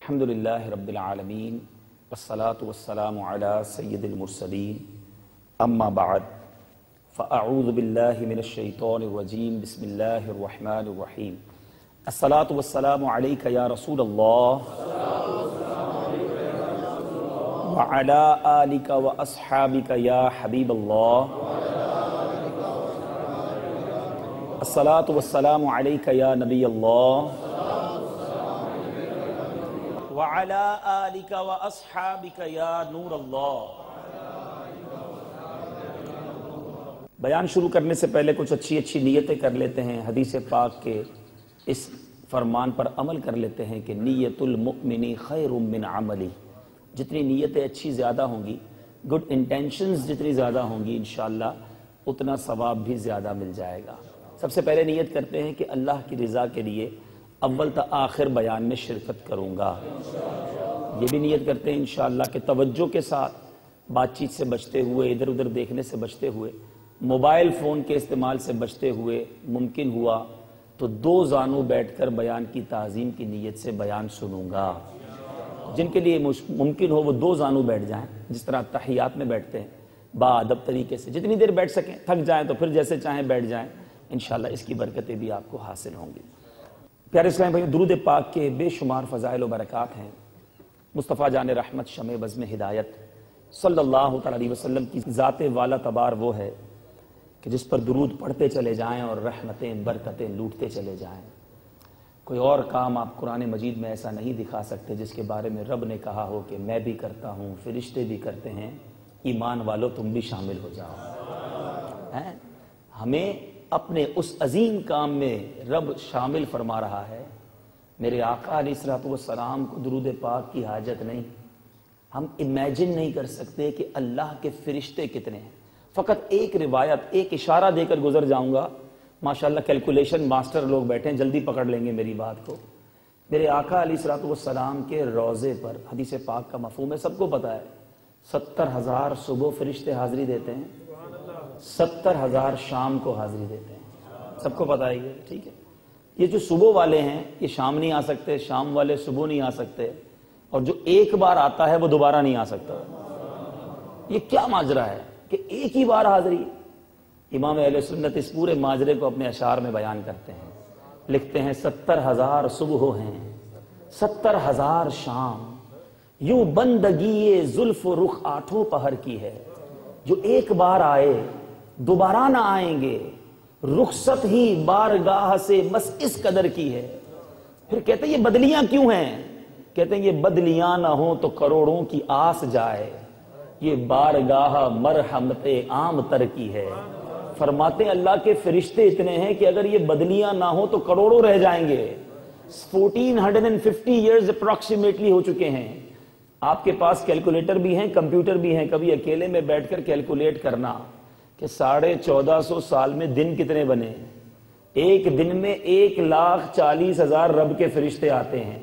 الحمدللہ رب العالمین والصلاة والسلام علی سید المرسلین اما بعد فاعوذ باللہ من الشیطان الرجیم بسم اللہ الرحمن الرحیم الصلاة والسلام علیک یا رسول اللہ وعلی آلک واصحابک یا حبیب اللہ الصلاة والسلام علیک یا نبی اللہ وعلی آلک واصحابک یا نور اللہ۔ بیان شروع کرنے سے پہلے کچھ اچھی نیتیں کر لیتے ہیں، حدیث پاک کے اس فرمان پر عمل کر لیتے ہیں کہ نیت المؤمن خیر من عملی۔ جتنی نیتیں اچھی زیادہ ہوں گی، گڈ انٹینشنز جتنی زیادہ ہوں گی انشاءاللہ اتنا ثواب بھی زیادہ مل جائے گا۔ سب سے پہلے نیت کرتے ہیں کہ اللہ کی رضا کے لیے اول تا آخر بیان میں شرکت کروں گا۔ یہ بھی نیت کرتے ہیں انشاءاللہ کہ توجہ کے ساتھ بات چیت سے بچتے ہوئے، ادھر ادھر دیکھنے سے بچتے ہوئے، موبائل فون کے استعمال سے بچتے ہوئے ممکن ہوا تو دو زانوں بیٹھ کر بیان کی تعظیم کی نیت سے بیان سنوں گا۔ جن کے لیے ممکن ہو وہ دو زانوں بیٹھ جائیں، جس طرح تحیات میں بیٹھتے ہیں، باادب طریقے سے جتنی دیر بیٹھ سکیں، تھک جائیں تو پھر جیسے چاہیں بیٹھ جائیں، انشاءاللہ اس کی برکتیں بھی آپ کو حاصل ہوں گی۔ پیارے اسلام بھائی، درود پاک کے بے شمار فضائل و برکات ہیں۔ مصطفیٰ جان رحمت شمع بزم ہدایت صلی اللہ تعالی علیہ وسلم کی ذات والا تبار وہ ہے کہ جس پر درود پڑھتے چلے جائیں اور رحمتیں برکتیں لوٹتے چلے جائیں۔ کوئی اور کام آپ قرآن مجید میں ایسا نہیں دکھا سکتے جس کے بارے میں رب نے کہا ہو کہ میں بھی کرتا ہوں، فرشتے بھی کرتے ہیں، ایمان والو تم بھی شامل ہو جاؤ۔ ہمیں اپنے اس عظیم کام میں رب شامل فرما رہا ہے۔ میرے آقا علیہ الصلوۃ والسلام کو درود پاک کی حاجت نہیں۔ ہم امیجن نہیں کر سکتے کہ اللہ کے فرشتے کتنے ہیں۔ فقط ایک روایت، ایک اشارہ دے کر گزر جاؤں گا۔ ماشاءاللہ کیلکولیشن ماسٹر لوگ بیٹھے ہیں، جلدی پکڑ لیں گے میری بات کو۔ میرے آقا علیہ الصلوۃ والسلام کے روضے پر حدیث پاک کا مفہوم ہے، سب کو پتہ ہے، 70,000 صبح فرشتے حاضری دیتے ہیں، 70,000 شام کو حاضری دیتے ہیں، سب کو پتہ ہے یہ، ٹھیک ہے۔ یہ جو صبح والے ہیں یہ شام نہیں آ سکتے، شام والے صبح نہیں آ سکتے، اور جو ایک بار آتا ہے وہ دوبارہ نہیں آ سکتا۔ یہ کیا ماجرا ہے کہ ایک ہی بار حاضری؟ امام اہل سنت اس پورے ماجرے کو اپنے اشعار میں بیان کرتے ہیں، لکھتے ہیں 70,000 صبح ہیں، 70,000 شام، یوں بندگی زلف و رخ آٹھوں پہر کی ہے، جو ایک بار آئے دوبارہ نہ آئیں گے، رخصت ہی بارگاہ سے بس اس قدر کی ہے۔ پھر کہتے ہیں یہ بدلیاں کیوں ہیں؟ کہتے ہیں یہ بدلیاں نہ ہوں تو کروڑوں کی آس جائے، یہ بارگاہ مرحمت عام تر کی ہے۔ فرماتے ہیں اللہ کے فرشتے اتنے ہیں کہ اگر یہ بدلیاں نہ ہوں تو کروڑوں رہ جائیں گے۔ 1450 ایئرز اپروکسیمیٹلی ہو چکے ہیں۔ آپ کے پاس کیلکولیٹر بھی ہیں، کمپیوٹر بھی ہیں، کبھی اکیلے میں بیٹھ کر کیلکولیٹ کرنا کہ 1450 سال میں دن کتنے بنے۔ ایک دن میں 1,40,000 رب کے فرشتے آتے ہیں،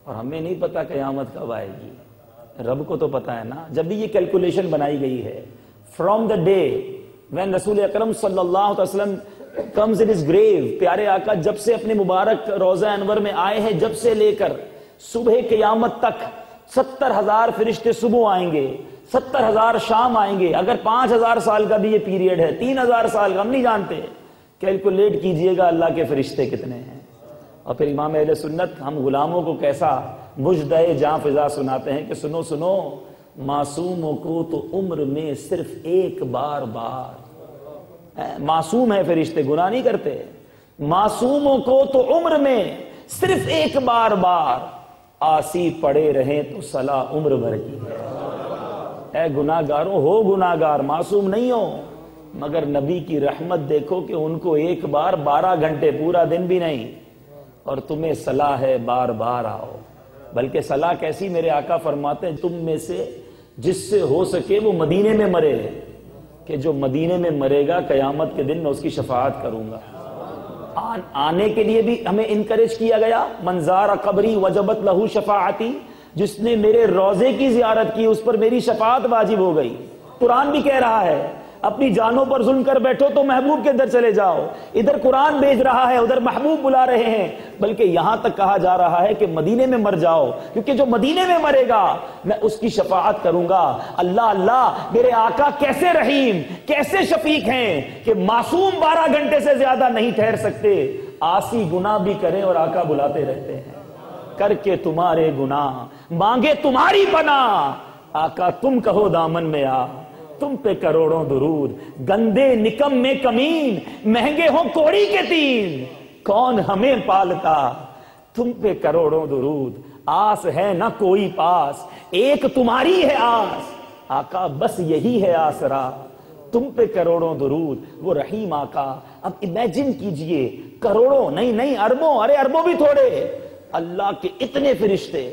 اور ہمیں نہیں پتا قیامت کب آئے گی، رب کو تو پتا ہے نا۔ جب بھی یہ کیلکولیشن بنائی گئی ہے، فرام دا ڈے when رسول اکرم صلی اللہ علیہ وسلم comes in his grave، پیارے آقا جب سے اپنے مبارک روضہ انور میں آئے ہیں، جب سے لے کر صبح قیامت تک 70,000 فرشتے صبح آئیں گے، 70,000 شام آئیں گے۔ اگر 5,000 سال کا بھی یہ پیریڈ ہے، 3,000 سال کا، ہم نہیں جانتے، کیلکولیٹ کیجئے گا اللہ کے فرشتے کتنے ہیں۔ اور پھر امام اہل سنت ہم غلاموں کو کیسا مجدہ جاں فضا سناتے ہیں کہ سنو سنو، معصوموں کو تو عمر میں صرف ایک بار معصوم ہے فرشتے، گناہ نہیں کرتے، معصوموں کو تو عمر میں صرف ایک بار آسی پڑے رہیں تو صلاح عمر بھر کی ہے۔ اے گناہ گاروں، ہو گناہ گار، معصوم نہیں ہو، مگر نبی کی رحمت دیکھو کہ ان کو ایک بار 12 گھنٹے، پورا دن بھی نہیں، اور تمہیں صلاح ہے بار بار آؤ۔ بلکہ صلاح کیسی؟ میرے آقا فرماتے ہیں تم میں سے جس سے ہو سکے وہ مدینے میں مرے، کہ جو مدینے میں مرے گا قیامت کے دن میں اس کی شفاعت کروں گا۔ آنے کے لیے بھی ہمیں انکریج کیا گیا، من زار قبری وجبت لہو شفاعتی، جس نے میرے روضے کی زیارت کی اس پر میری شفاعت واجب ہو گئی۔ قرآن بھی کہہ رہا ہے اپنی جانوں پر ظلم کر بیٹھو تو محبوب کے اندر چلے جاؤ. ادھر قرآن بھیج رہا ہے, ادھر محبوب بلا رہے ہیں, بلکہ یہاں تک کہا جا رہا ہے کہ مدینے میں مر جاؤ, کیونکہ جو مدینے میں مرے گا میں اس کی شفاعت کروں گا. اللہ اللہ, میرے آقا کیسے رحیم, کیسے شفیق ہیں کہ معصوم 12 گھنٹے سے زیادہ نہیں ٹھہر سکتے, آسی گناہ بھی کریں اور آقا بلاتے رہتے ہیں. کر کے تمہارے گناہ مانگے تمہاری پناہ, آقا تم کہو دامن میں آ, تم پہ کروڑوں درود. گندے نکم میں کمین, مہنگے ہوں کوڑی کے تین, کون ہمیں پالتا, تم پہ کروڑوں درود. آس ہے نہ کوئی پاس, ایک تمہاری ہے آس, آقا بس یہی ہے آسرا, تم پہ کروڑوں درود. وہ رحیم آقا. اب امیجن کیجئے, کروڑوں نہیں اربوں, ارے اربوں بھی تھوڑے, اللہ کے اتنے فرشتے,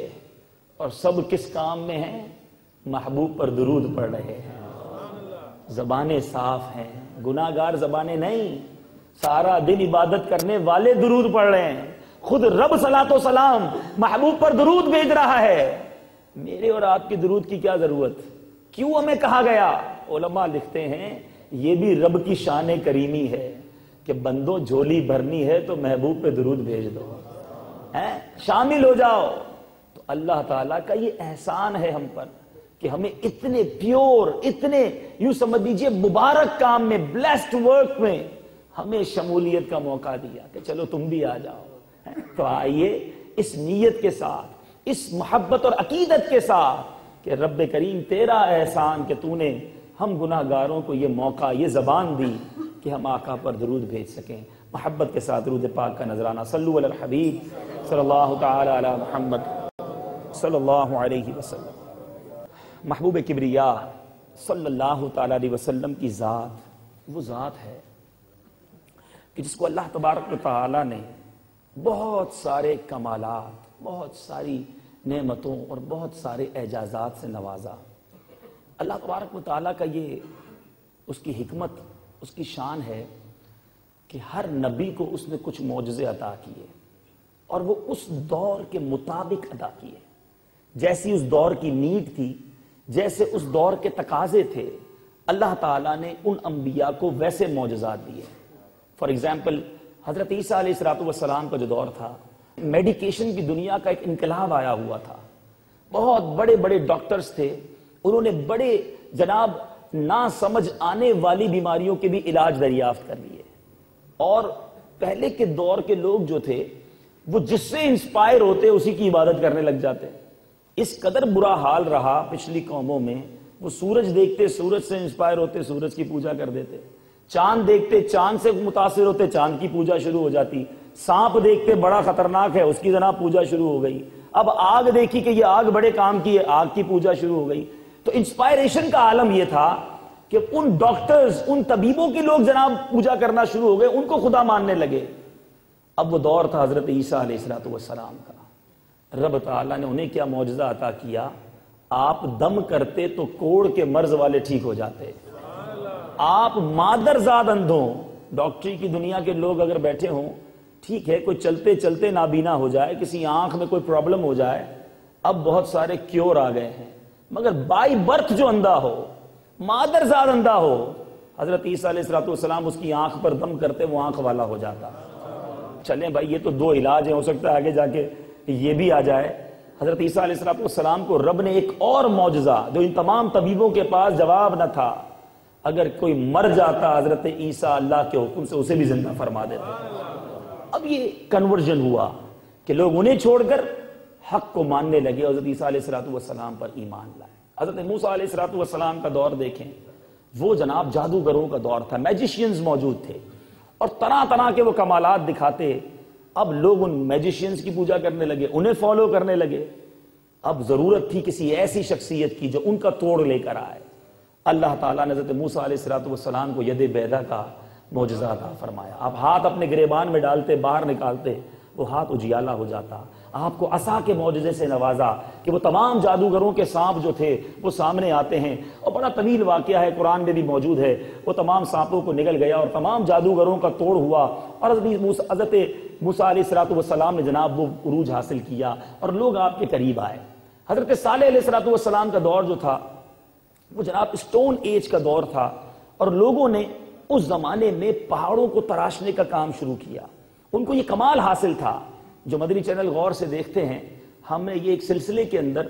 اور سب کس کام میں ہیں, محبوب پر درود پڑھ رہے ہیں. زبانیں صاف ہیں, گناہگار زبانیں نہیں, سارا دن عبادت کرنے والے درود پڑھ رہے ہیں. خود رب صلاۃ و سلام محبوب پر درود بھیج رہا ہے. میرے اور آپ کی درود کی کیا ضرورت, کیوں ہمیں کہا گیا؟ علماء لکھتے ہیں یہ بھی رب کی شان کریمی ہے کہ بندوں جھولی بھرنی ہے تو محبوب پہ درود بھیج دو, شامل ہو جاؤ. تو اللہ تعالیٰ کا یہ احسان ہے ہم پر کہ ہمیں اتنے پیور, اتنے یوں سمجھ لیجئے مبارک کام میں, بلیسڈ ورک میں ہمیں شمولیت کا موقع دیا کہ چلو تم بھی آ جاؤ. تو آئیے اس نیت کے ساتھ, اس محبت اور عقیدت کے ساتھ کہ رب کریم تیرا احسان کہ تو نے ہم گناہگاروں کو یہ موقع, یہ زبان دی کہ ہم آقا پر درود بھیج سکیں. محبت کے ساتھ درود پاک کا نذرانہ. صلو علی الحبیب صلی اللہ تعالی علی محمد صلی اللہ علیہ وسلم. محبوب کبریا صلی اللہ تعالی علیہ وسلم کی ذات وہ ذات ہے کہ جس کو اللہ تبارک و تعالی نے بہت سارے کمالات, بہت ساری نعمتوں اور بہت سارے اعجازات سے نوازا. اللہ تبارک و تعالی کا یہ اس کی حکمت, اس کی شان ہے کہ ہر نبی کو اس نے کچھ معجزے عطا کیے اور وہ اس دور کے مطابق عطا کیے. جیسی اس دور کی نیڈ تھی, جیسے اس دور کے تقاضے تھے, اللہ تعالیٰ نے ان انبیاء کو ویسے معجزات دیے. فار ایگزامپل حضرت عیسیٰ علیہ السلام کا جو دور تھا, میڈیکیشن کی دنیا کا ایک انقلاب آیا ہوا تھا. بہت بڑے بڑے ڈاکٹرز تھے, انہوں نے بڑے جناب نہ سمجھ آنے والی بیماریوں کے بھی علاج دریافت کر لیے. اور پہلے کے دور کے لوگ جو تھے وہ جس سے انسپائر ہوتے اسی کی عبادت کرنے لگ جاتے. اس قدر برا حال رہا پچھلی قوموں میں, وہ سورج دیکھتے سورج سے انسپائر ہوتے, سورج کی پوجا کر دیتے. چاند دیکھتے چاند سے متاثر ہوتے, چاند کی پوجا شروع ہو جاتی. سانپ دیکھتے بڑا خطرناک ہے, اس کی جناب پوجا شروع ہو گئی. اب آگ دیکھی کہ یہ آگ بڑے کام کی ہے, آگ کی پوجا شروع ہو گئی. تو انسپائریشن کا عالم یہ تھا کہ ان ڈاکٹرز, ان طبیبوں کے لوگ جناب پوجا کرنا شروع ہو گئے, ان کو خدا ماننے لگے. اب وہ دور تھا حضرت عیسیٰ علیہ السلام کا. رب تعالیٰ نے انہیں کیا معجزہ عطا کیا, آپ دم کرتے تو کوڑ کے مرض والے ٹھیک ہو جاتے. آپ مادرزاد اندھوں, ڈاکٹری کی دنیا کے لوگ اگر بیٹھے ہوں, ٹھیک ہے کوئی چلتے چلتے نابینا ہو جائے, کسی آنکھ میں کوئی پرابلم ہو جائے, اب بہت سارے کیور آ گئے ہیں, مگر بائی برتھ جو اندھا ہو, مادرزاد اندھا ہو, حضرت عیسیٰ علیہ السلام اس کی آنکھ پر دم کرتے وہ آنکھ والا ہو جاتا. چلیں بھائی یہ تو دو علاج ہیں, ہو سکتا ہے آگے جا کے یہ بھی آ جائے. حضرت عیسیٰ علیہ السلام کو رب نے ایک اور معجزہ جو ان تمام طبیبوں کے پاس جواب نہ تھا, اگر کوئی مر جاتا حضرت عیسیٰ اللہ کے حکم سے اسے بھی زندہ فرما دیتے. اب یہ کنورژن ہوا کہ لوگ انہیں چھوڑ کر حق کو ماننے لگے, حضرت عیسیٰ علیہ السلام پر ایمان لائے. حضرت موسیٰ علیہ السلام کا دور دیکھیں, وہ جناب جادوگروں کا دور تھا, میجیشینز موجود تھے اور طرح طرح کے وہ کمالات دکھاتے. اب لوگ ان میجیشینز کی پوجا کرنے لگے, انہیں فالو کرنے لگے. اب ضرورت تھی کسی ایسی شخصیت کی جو ان کا توڑ لے کر آئے. اللہ تعالیٰ نے حضرت موسیٰ علیہ السلام کو ید بیضا کا معجزہ عطا فرمایا. آپ ہاتھ اپنے گریبان میں ڈالتے, باہر نکالتے, وہ ہاتھ اجیالا ہو جاتا. آپ کو عصا کے معجزے سے نوازا کہ وہ تمام جادوگروں کے سانپ جو تھے وہ سامنے آتے ہیں, اور بڑا طویل واقعہ ہے, قرآن میں بھی موجود ہے. وہ تمام سانپوں کو نگل گیا اور تمام جادوگروں کا توڑ ہوا, اور حضرت موسیٰ علیہ السلام نے جناب وہ عروج حاصل کیا اور لوگ آپ کے قریب آئے. حضرت صالح علیہ السلام کا دور جو تھا وہ جناب اسٹون ایج کا دور تھا, اور لوگوں نے اس زمانے میں پہاڑوں کو تراشنے کا کام شروع کیا. ان کو یہ کمال حاصل تھا. جو مدنی چینل غور سے دیکھتے ہیں, ہم نے یہ ایک سلسلے کے اندر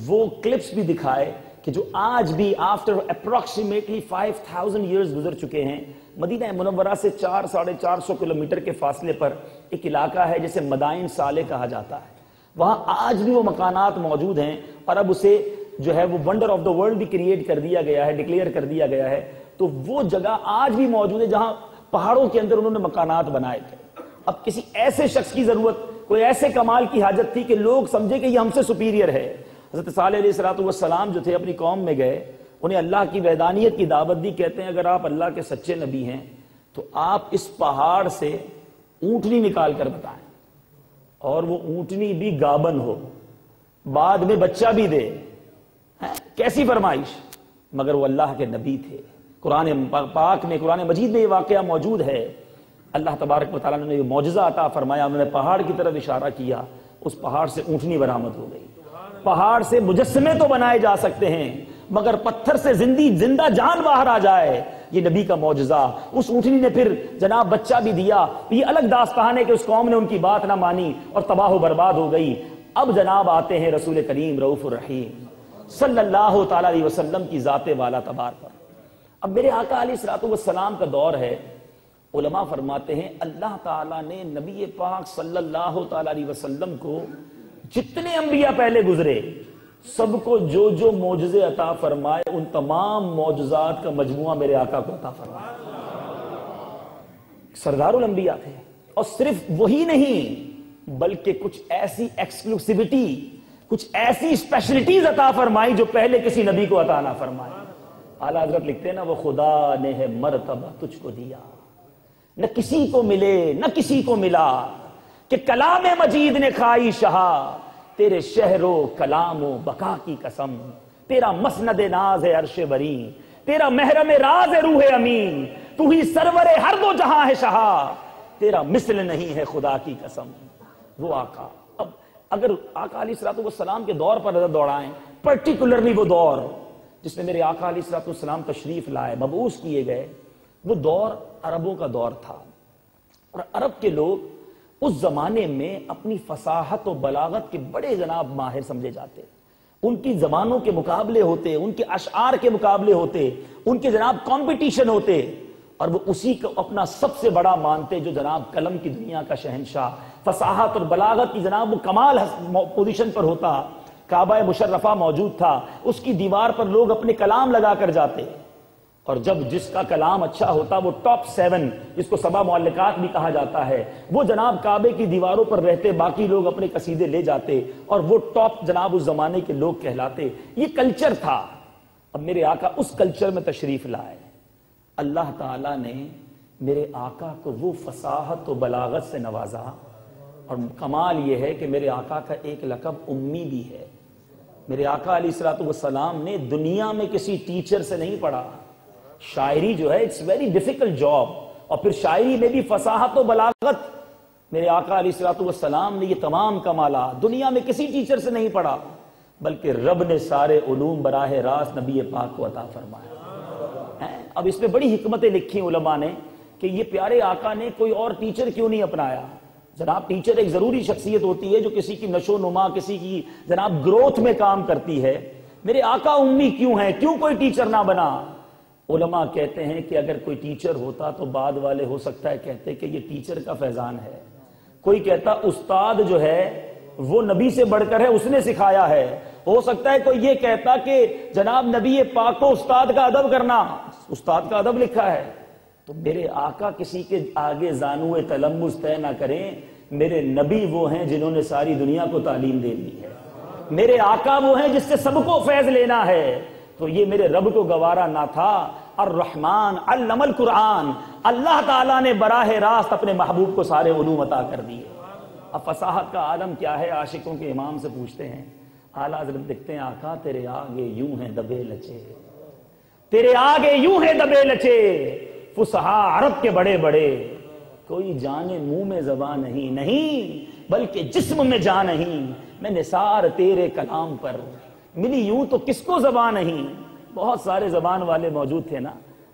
وہ کلپس بھی دکھائے کہ جو آج بھی آفٹر اپروکسیمیٹلی 5000 ایئرز گزر چکے ہیں, مدینہ منورہ سے 400-450 کلومیٹر کے فاصلے پر ایک علاقہ ہے جسے مدائن صالح کہا جاتا ہے. وہاں آج بھی وہ مکانات موجود ہیں, اور اب اسے جو ہے وہ ونڈر آف دا ورلڈ بھی کریٹ کر دیا گیا ہے, ڈکلیئر کر دیا گیا ہے. تو وہ جگہ آج بھی موجود ہے جہاں پہاڑوں کے اندر انہوں نے مکانات بنائے تھے. اب کسی ایسے شخص کی ضرورت, کوئی ایسے کمال کی حاجت تھی کہ لوگ سمجھے کہ یہ ہم سے سپیریئر ہے. حضرت صالح علیہ السلام جو تھے اپنی قوم میں گئے, انہیں اللہ کی وحدانیت کی دعوت دی. کہتے ہیں اگر آپ اللہ کے سچے نبی ہیں تو آپ اس پہاڑ سے اونٹنی نکال کر بتائیں, اور وہ اونٹنی بھی گابن ہو, بعد میں بچہ بھی دے. کیسی فرمائش, مگر وہ اللہ کے نبی تھے. قرآن پاک میں, قرآن مجید میں یہ واقعہ موجود ہے. اللہ تبارک و تعالیٰ نے یہ معجزہ عطا فرمایا, انہوں نے پہاڑ کی طرف اشارہ کیا, اس پہاڑ سے اونٹنی برآمد ہو گئی. پہاڑ سے مجسمے تو بنائے جا سکتے ہیں, مگر پتھر سے زندہ جان باہر آ جائے, یہ نبی کا معجزہ. اس اونٹنی نے پھر جناب بچہ بھی دیا. یہ الگ داستان ہے کہ اس قوم نے ان کی بات نہ مانی اور تباہ و برباد ہو گئی. اب جناب آتے ہیں رسول کریم رؤوف الرحیم صلی اللہ تعالی علیہ وسلم کی ذات والا تبار پر. اب میرے آقا علیہ السلام کا دور ہے. علماء فرماتے ہیں اللہ تعالیٰ نے نبی پاک صلی اللہ تعالی علیہ وسلم کو جتنے انبیاء پہلے گزرے سب کو جو جو معجزے عطا فرمائے, ان تمام معجزات کا مجموعہ میرے آقا کو عطا فرمائے. سردار الانبیاء تھے, اور صرف وہی نہیں بلکہ کچھ ایسی ایکسکلوسیوٹی, کچھ ایسی اسپیشلٹیز عطا فرمائی جو پہلے کسی نبی کو عطا نہ فرمائی. اعلیٰ حضرت لکھتے ہیں نا, وہ خدا نے ہے مرتبہ تجھ کو دیا, نہ کسی کو ملے نہ کسی کو ملا, کہ کلام مجید نے کھائی شہا, تیرے شہر و کلام و بقا کی قسم. تیرا مسند ناز ہے عرش بری, تیرا محرم راز ہے روح امین. تو ہی سرور ہر دو جہاں ہے شہا, تیرا مثل نہیں ہے خدا کی قسم. وہ آقا. اب اگر آقا علیہ السلام کے دور پر نظر دوڑائیں, پرٹیکولرلی وہ دور جس میں میرے آقا علیہ السلام تشریف لائے, مبعوث کیے گئے, وہ دور عربوں کا دور تھا. اور عرب کے لوگ اس زمانے میں اپنی فصاحت و بلاغت کے بڑے جناب ماہر سمجھے جاتے. ان کی زبانوں کے مقابلے ہوتے, ان کے اشعار کے مقابلے ہوتے, ان کے جناب کمپٹیشن ہوتے, اور وہ اسی کو اپنا سب سے بڑا مانتے جو جناب کلم کی دنیا کا شہنشاہ, فصاحت اور بلاغت کی جناب وہ کمال پوزیشن پر ہوتا. کعبہ مشرفہ موجود تھا, اس کی دیوار پر لوگ اپنے کلام لگا کر جاتے, اور جب جس کا کلام اچھا ہوتا وہ ٹاپ 7 جس کو 7 معلقات بھی کہا جاتا ہے, وہ جناب کعبے کی دیواروں پر رہتے, باقی لوگ اپنے قصیدے لے جاتے, اور وہ ٹاپ جناب اس زمانے کے لوگ کہلاتے. یہ کلچر تھا. اب میرے آقا اس کلچر میں تشریف لائے. اللہ تعالیٰ نے میرے آقا کو وہ فصاحت و بلاغت سے نوازا, اور کمال یہ ہے کہ میرے آقا کا ایک لقب امی بھی ہے. میرے آقا علیہ السلام نے دنیا میں کسی ٹیچر سے نہیں پڑھا. شاعری جو ہے اٹس ویری ڈیفیکلٹ جاب, اور پھر شاعری میں بھی فصاحت و بلاغت. میرے آقا علیہ السلام نے یہ تمام کمالات دنیا میں کسی ٹیچر سے نہیں پڑھا, بلکہ رب نے سارے علوم براہ راست نبی پاک کو عطا فرمایا. اب اس میں بڑی حکمتیں لکھی علماء نے کہ یہ پیارے آقا نے کوئی اور ٹیچر کیوں نہیں اپنایا. جناب ٹیچر ایک ضروری شخصیت ہوتی ہے جو کسی کی نشو و نما, کسی کی جناب گروتھ میں کام کرتی ہے. میرے آقا امی کیوں ہیں, کیوں کوئی ٹیچر نہ بنا؟ علماء کہتے ہیں کہ اگر کوئی ٹیچر ہوتا تو بعد والے ہو سکتا ہے کہتے کہ یہ ٹیچر کا فیضان ہے. کوئی کہتا استاد جو ہے وہ نبی سے بڑھ کر ہے, اس نے سکھایا ہے. ہو سکتا ہے کوئی یہ کہتا کہ جناب نبی پاک کو استاد کا ادب کرنا, استاد کا ادب لکھا ہے. تو میرے آقا کسی کے آگے زانوئے تلمس طے نہ کریں. میرے نبی وہ ہیں جنہوں نے ساری دنیا کو تعلیم دے دی ہے. میرے آقا وہ ہیں جس سے سب کو فیض لینا ہے. تو یہ میرے رب کو گوارا نہ تھا. الرحمن علم القرآن, اللہ تعالیٰ نے براہ راست اپنے محبوب کو سارے علوم عطا کر دیے. اب فصاحت کا عالم کیا ہے, عاشقوں کے امام سے پوچھتے ہیں. اعلیٰ حضرت دیکھتے ہیں آقا تیرے آگے یوں ہیں دبے لچے, تیرے آگے یوں ہیں دبے لچے, فصحا عرب کے بڑے بڑے, کوئی جانے منہ میں زبان نہیں, نہیں بلکہ جسم میں جان نہیں. میں نثار تیرے کلام پر ملی یوں تو کس کو زبان نہیں. بہت سارے زبان والے موجود تھے نا,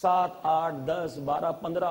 7, 8, 10, 12, 15,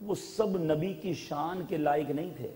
وہ سب نبی کی شان کے لائق نہیں تھے.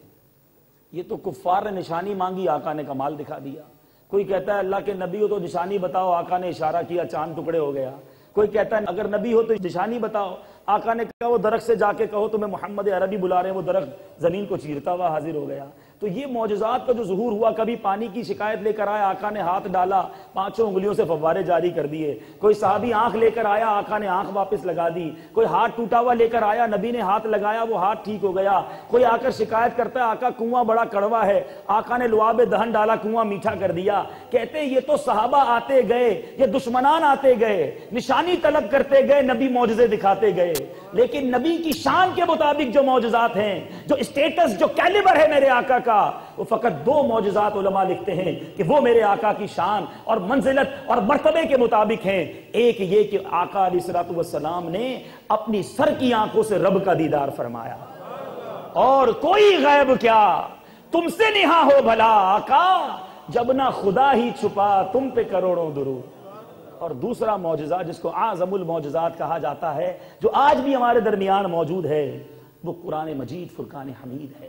یہ تو کفار نے نشانی مانگی، آقا نے کمال دکھا دیا. کوئی کہتا ہے اللہ کے نبی ہو تو نشانی بتاؤ، آقا نے اشارہ کیا چاند ٹکڑے ہو گیا. کوئی کہتا ہے اگر نبی ہو تو نشانی بتاؤ، آقا نے کہا وہ درخت سے جا کے کہو تمہیں محمد عربی بلا رہے ہیں، وہ درخت زمین کو چیرتا ہوا حاضر ہو گیا. تو یہ معجزات کا جو ظہور ہوا، کبھی پانی کی شکایت لے کر آیا، آقا نے ہاتھ ڈالا، 5 انگلیوں سے فوارے جاری کر دیے. کوئی صحابی آنکھ لے کر آیا، آقا نے آنکھ واپس لگا دی. کوئی ہاتھ ٹوٹا ہوا لے کر آیا، نبی نے ہاتھ لگایا، وہ ہاتھ ٹھیک ہو گیا. کوئی آ کر شکایت کرتا ہے آقا کنواں بڑا کڑوا ہے، آقا نے لعاب دہن ڈالا، کنواں میٹھا کر دیا. کہتے ہیں یہ تو صحابہ آتے گئے، یہ دشمنان آتے گئے، نشانی طلب کرتے گئے، نبی معجزے دکھاتے گئے. لیکن نبی کی شان کے مطابق جو معجزات ہیں، جو اسٹیٹس، جو کیلیبر ہے میرے آقا کا، وہ فقط 2 معجزات علماء لکھتے ہیں کہ وہ میرے آقا کی شان اور منزلت اور مرتبے کے مطابق ہیں. ایک یہ کہ آقا علیہ الصلوۃ والسلام نے اپنی سر کی آنکھوں سے رب کا دیدار فرمایا، اور کوئی غیب کیا تم سے نہا ہو بھلا آقا، جب نہ خدا ہی چھپا تم پہ کروڑوں درود. اور دوسرا معجزہ جس کو اعظم المعجزات کہا جاتا ہے، جو آج بھی ہمارے درمیان موجود ہے، وہ قرآن مجید فرقان حمید ہے.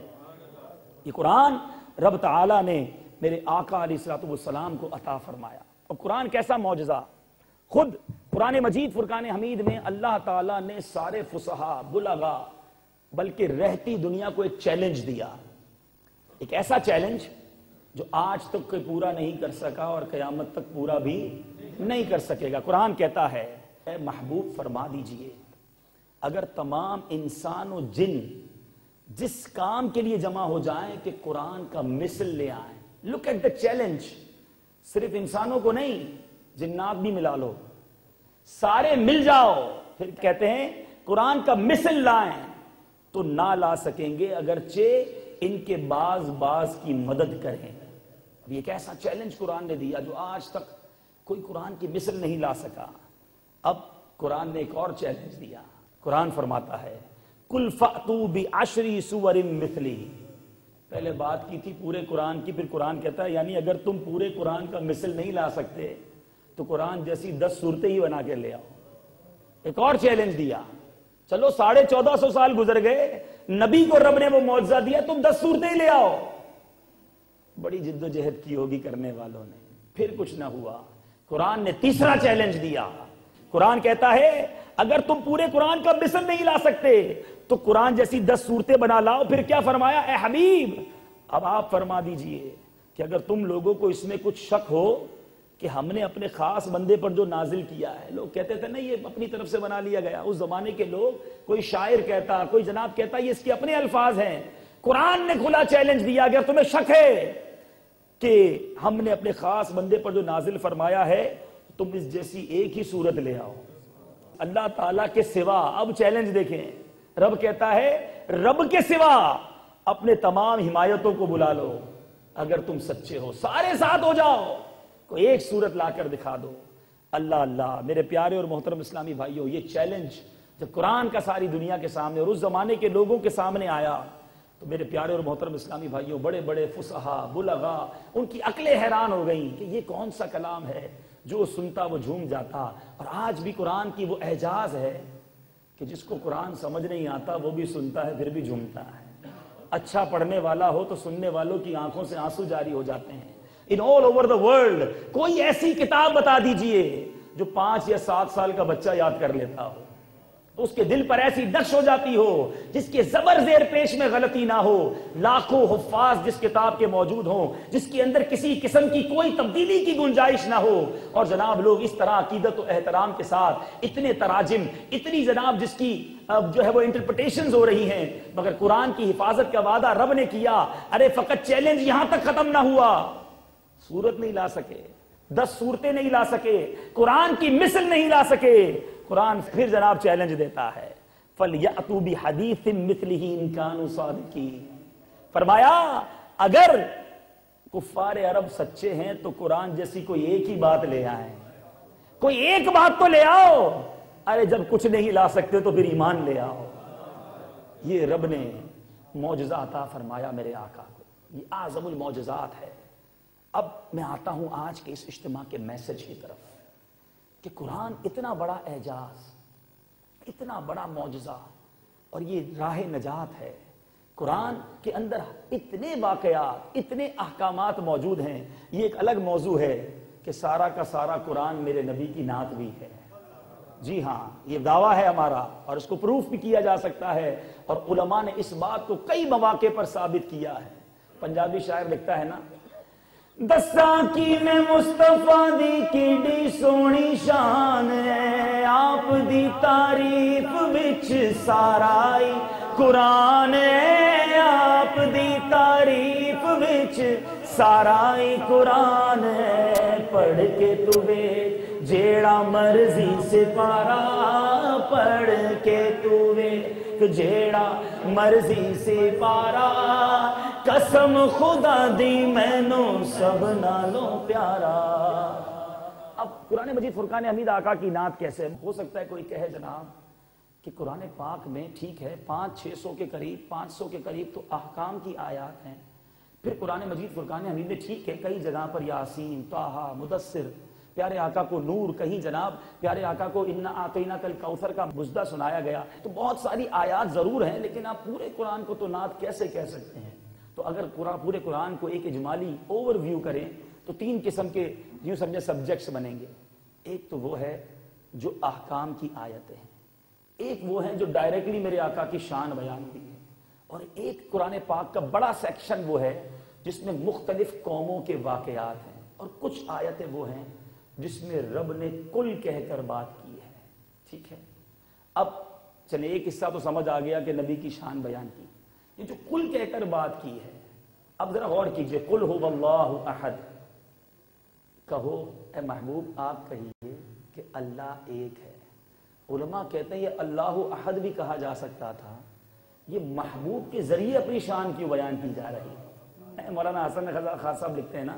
یہ قرآن رب تعالیٰ نے میرے آقا علیہ الصلوۃ والسلام کو عطا فرمایا. اور قرآن کیسا معجزہ، خود قرآن مجید فرقان حمید میں اللہ تعالیٰ نے سارے فصحاء، بلغا، بلکہ رہتی دنیا کو ایک چیلنج دیا. ایک ایسا چیلنج جو آج تک کوئی پورا نہیں کر سکا اور قیامت تک پورا بھی نہیں کر سکے گا. قرآن کہتا ہے اے محبوب فرما دیجئے اگر تمام انسان و جن جس کام کے لیے جمع ہو جائیں کہ قرآن کا مثل لے آئیں. Look at the challenge. صرف انسانوں کو نہیں، جنات بھی ملا لو، سارے مل جاؤ، پھر کہتے ہیں قرآن کا مثل لائیں تو نہ لا سکیں گے اگرچہ ان کے بعض کی مدد کریں. اب یہ کیسا چیلنج قرآن نے دیا جو آج تک کوئی قرآن کی مثل نہیں لا سکا. اب قرآن نے ایک اور چیلنج دیا. قرآن فرماتا ہے کل فأتوا بعشر سور مثلی. پہلے بات کی تھی پورے قرآن کی، پھر قرآن کہتا ہے یعنی اگر تم پورے قرآن کا مثل نہیں لا سکتے تو قرآن جیسی 10 صورتیں ہی بنا کے لے آؤ. ایک اور چیلنج دیا. چلو 1450 سال گزر گئے، نبی کو رب نے وہ معجزہ دیا، تم 10 صورتیں ہی لے آؤ. بڑی جد و جہد کی ہوگی کرنے والوں نے، پھر کچھ نہ ہوا. قرآن نے تیسرا چیلنج دیا. قرآن کہتا ہے اگر تم پورے قرآن کا مثل نہیں لا سکتے تو قرآن جیسی 10 صورتیں بنا لاؤ. پھر کیا فرمایا اے حبیب اب آپ فرما دیجئے کہ اگر تم لوگوں کو اس میں کچھ شک ہو کہ ہم نے اپنے خاص بندے پر جو نازل کیا ہے، لوگ کہتے تھے نہیں یہ اپنی طرف سے بنا لیا گیا. اس زمانے کے لوگ، کوئی شاعر کہتا، کوئی جناب کہتا یہ اس کے اپنے الفاظ ہیں. قرآن نے کھلا چیلنج دیا اگر تمہیں شک ہے کہ ہم نے اپنے خاص بندے پر جو نازل فرمایا ہے تم اس جیسی ایک ہی صورت لے آؤ اللہ تعالیٰ کے سوا. اب چیلنج دیکھیں، رب کہتا ہے رب کے سوا اپنے تمام حمایتوں کو بلا لو اگر تم سچے ہو، سارے ساتھ ہو جاؤ، کوئی ایک صورت لا کر دکھا دو. اللہ اللہ. میرے پیارے اور محترم اسلامی بھائیوں، یہ چیلنج جب قرآن کا ساری دنیا کے سامنے اور اس زمانے کے لوگوں کے سامنے آیا تو میرے پیارے اور محترم اسلامی بھائیوں، بڑے بڑے فصحاء، بلغا، ان کی عقلیں حیران ہو گئیں کہ یہ کون سا کلام ہے، جو سنتا وہ جھوم جاتا. اور آج بھی قرآن کی وہ اعجاز ہے کہ جس کو قرآن سمجھ نہیں آتا وہ بھی سنتا ہے پھر بھی جھومتا ہے. اچھا پڑھنے والا ہو تو سننے والوں کی آنکھوں سے آنسو جاری ہو جاتے ہیں. ان آل اوور دا ورلڈ کوئی ایسی کتاب بتا دیجئے جو 5 یا 7 سال کا بچہ یاد کر لیتا ہو، تو اس کے دل پر ایسی نقش ہو جاتی ہو جس کے زبر زیر پیش میں غلطی نہ ہو. لاکھوں حفاظ جس کتاب کے موجود ہوں جس کے اندر کسی قسم کی کوئی تبدیلی کی گنجائش نہ ہو، اور جناب لوگ اس طرح عقیدت و احترام کے ساتھ اتنے تراجم، اتنی جناب جس کی جو ہے وہ انٹرپریٹیشنز ہو رہی ہیں، مگر قرآن کی حفاظت کا وعدہ رب نے کیا. ارے فقط چیلنج یہاں تک ختم نہ ہوا، صورت نہیں لا سکے، 10 صورتیں نہیں لا سکے، قرآن کی مثل نہیں لا سکے. قرآن پھر جناب چیلنج دیتا ہے فَلْيَأْتُوا بِحَدِيثٍ مِثْلِهِ إِن كَانُوا صَادِقِينَ. فرمایا اگر کفار عرب سچے ہیں تو قرآن جیسی کوئی ایک ہی بات لے آئیں، کوئی ایک بات تو لے آؤ. ارے جب کچھ نہیں لا سکتے تو پھر ایمان لے آؤ. یہ رب نے معجزہ عطا فرمایا میرے آقا کو، یہ اعظم المعجزات ہے. اب میں آتا ہوں آج کے اس اجتماع کے میسج کی طرف کہ قرآن اتنا بڑا اعجاز، اتنا بڑا معجزہ اور یہ راہ نجات ہے۔ قرآن کے اندر اتنے واقعات، اتنے احکامات موجود ہیں۔ یہ ایک الگ موضوع ہے کہ سارا کا سارا قرآن میرے نبی کی نعت بھی ہے۔ جی ہاں، یہ دعویٰ ہے ہمارا، اور اس کو پروف بھی کیا جا سکتا ہے، اور علماء نے اس بات کو کئی مواقع پر ثابت کیا ہے۔ پنجابی شاعر لکھتا ہے نا، دساں کی میں مصطفیٰ دی کیڈی سونی شان ہے، آپ دی تعریف وچ سارا ہی قرآن ہے، آپ دی تعریف وچ سارا ہی قرآن ہے، پڑھ کے تو ویکھ جیڑا مرضی سے پارا، پڑھ کے تو ویکھ جیڑا مرضی سے پارا، قسم خدا دی مینوں سب نالوں پیارا۔ اب قرآن مجید فرقان حمید آقا کی نعت کیسے؟ ہو سکتا ہے کوئی کہے جناب کہ قرآن پاک میں ٹھیک ہے 500-600 کے قریب، 500 کے قریب تو احکام کی آیات ہیں، پھر قرآن مجید فرقان حمید میں ٹھیک ہے کئی جگہ پر یاسین، طٰہٰ، مدثر، پیارے آقا کو نور، کہیں جناب پیارے آقا کو انا اعطیناک الکوثر کا مجدہ سنایا گیا، تو بہت ساری آیات ضرور ہیں، لیکن آپ پورے قرآن کو تو نعت کیسے کہہ سکتے ہیں؟ تو اگر پورے قرآن کو ایک اجمالی اوور ویو کریں تو 3 قسم کے یوں سمجھے سبجیکٹس بنیں گے۔ ایک تو وہ ہے جو احکام کی آیتیں ہیں، ایک وہ ہیں جو ڈائریکٹلی میرے آقا کی شان بیان ہوئی ہے، اور ایک قرآن پاک کا بڑا سیکشن وہ ہے جس میں مختلف قوموں کے واقعات ہیں، اور کچھ آیتیں وہ ہیں جس میں رب نے کل کہہ کر بات کی ہے۔ ٹھیک ہے، اب چلے ایک حصہ تو سمجھ آ گیا کہ نبی کی شان بیان کی، یہ جو کل کہہ کر بات کی ہے، اب ذرا غور کیجئے، قل هو اللہ احد، کہو اے محبوب آپ کہیے کہ اللہ ایک ہے۔ علماء کہتے ہیں یہ اللہ احد بھی کہا جا سکتا تھا، یہ محبوب کے ذریعے اپنی شان کیوں بیان کی جا رہی ہے؟ مولانا حسن خان صاحب لکھتے ہیں نا،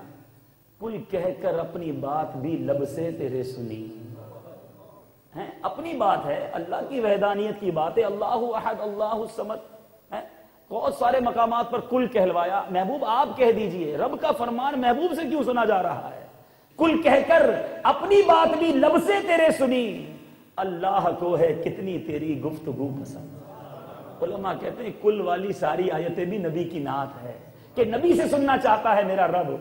کل کہہ کر اپنی بات بھی لب سے تیرے سنی، اپنی بات ہے، اللہ کی وحدانیت کی بات ہے، اللہ احد اللہ الصمد، بہت سارے مقامات پر کل کہلوایا، محبوب آپ کہہ دیجئے، رب کا فرمان محبوب سے کیوں سنا جا رہا ہے؟ کل کہہ کر اپنی بات بھی لب سے تیرے سنی، اللہ کو ہے کتنی تیری گفتگو پسند۔ علماء کہتے ہیں کل والی ساری آیتیں بھی نبی کی نعت ہے کہ نبی سے سننا چاہتا ہے میرا رب۔